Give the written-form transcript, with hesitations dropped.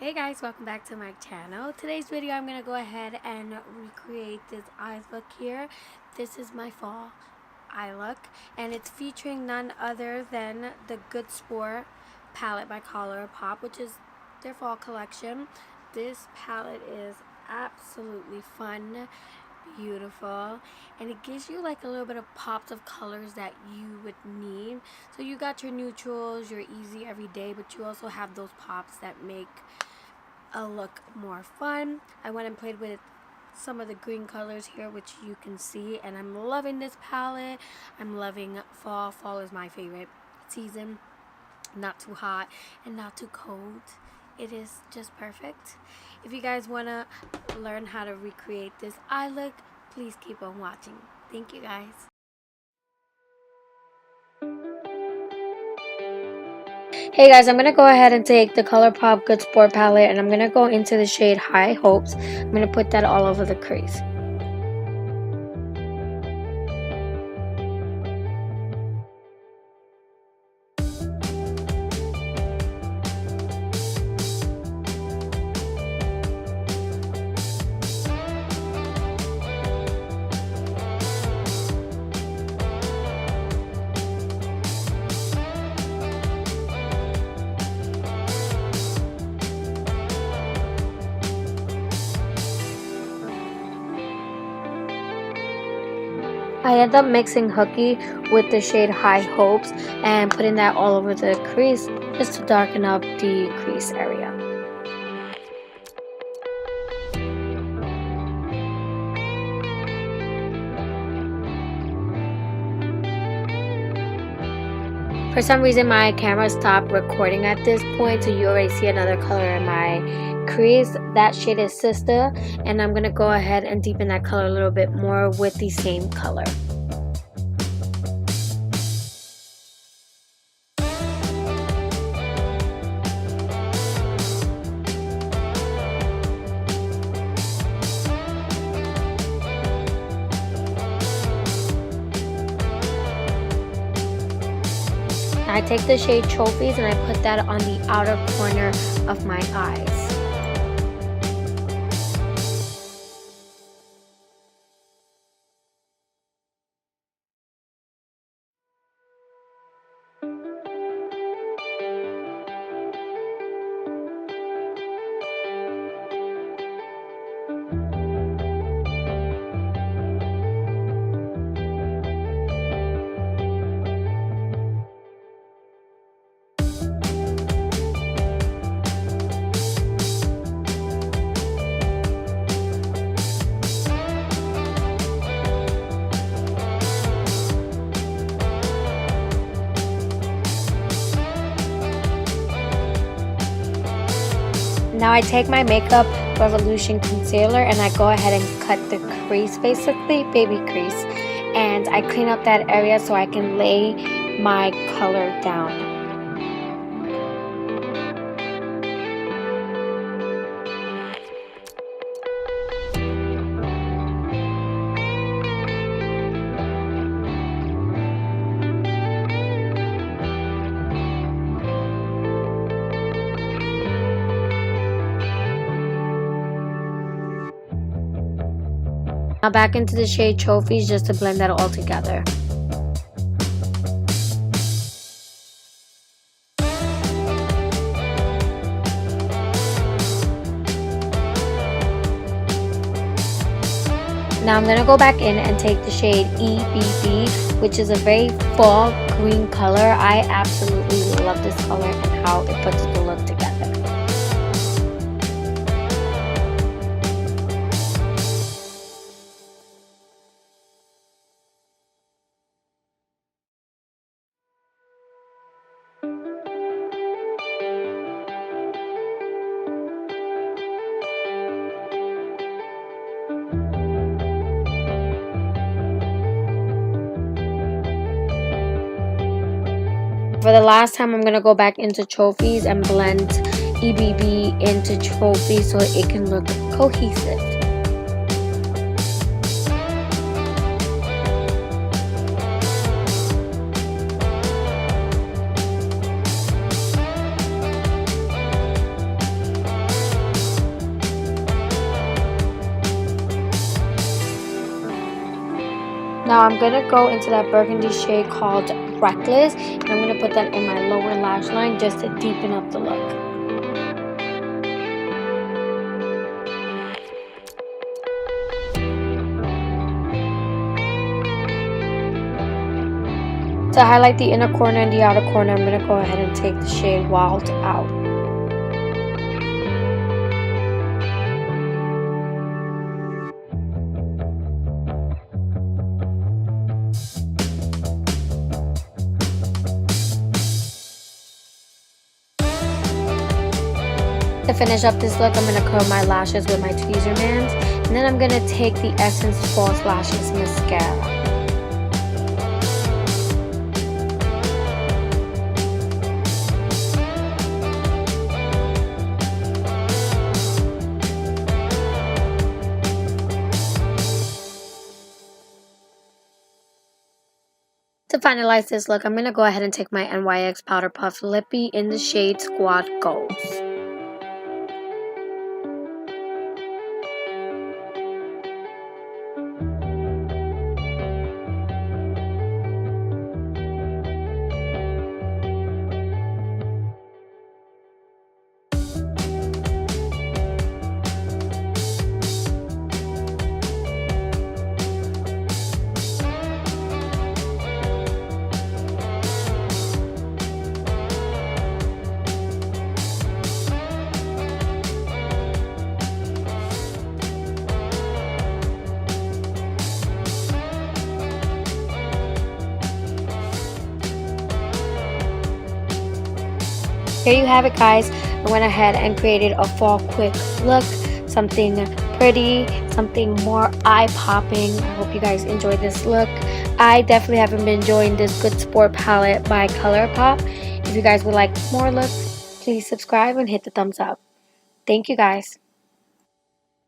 Hey guys, welcome back to my channel. Today's video I'm going to go ahead and recreate this eye look here. This is my fall eye look and it's featuring none other than the Good Sport palette by Colourpop, which is their fall collection. This palette is absolutely fun, beautiful, and it gives you like a little bit of pops of colors that you would need. So you got your neutrals, your easy everyday, but you also have those pops that make a look more fun. I went and played with some of the green colors here, which you can see, and I'm loving this palette. I'm loving fall. Fall is my favorite season. Not too hot and not too cold. It is just perfect. If you guys want to learn how to recreate this eye look, please keep on watching. Thank you guys. Hey guys, I'm going to go ahead and take the Colourpop Good Sport palette and I'm going to go into the shade High Hopes. I'm going to put that all over the crease. I end up mixing Hooky with the shade High Hopes and putting that all over the crease just to darken up the crease area. For some reason my camera stopped recording at this point, so you already see another color in my crease. That shade is Sister, and I'm going to go ahead and deepen that color a little bit more with the same color. I take the shade Trophies and I put that on the outer corner of my eyes. Now I take my Makeup Revolution concealer and I go ahead and cut the crease, basically baby crease, and I clean up that area so I can lay my color down. Now back into the shade Trophies just to blend that all together. Now I'm going to go back in and take the shade EBB, which is a very fall green color. I absolutely love this color and how it puts the look together. For the last time, I'm going to go back into Trophies and blend EBB into Trophies so it can look cohesive. Now I'm going to go into that burgundy shade called Reckless, and I'm going to put that in my lower lash line just to deepen up the look. To highlight the inner corner and the outer corner, I'm going to go ahead and take the shade Wild Out. To finish up this look, I'm going to curl my lashes with my tweezer bands, and then I'm going to take the Essence False Lashes Mascara. To finalize this look, I'm going to go ahead and take my NYX Powder Puff Lippy in the shade Squad Goals. Here you have it, guys. I went ahead and created a fall quick look, something pretty, something more eye-popping. I hope you guys enjoyed this look. I definitely haven't been enjoying this Good Sport palette by Colourpop. If you guys would like more looks, please subscribe and hit the thumbs up. Thank you, guys.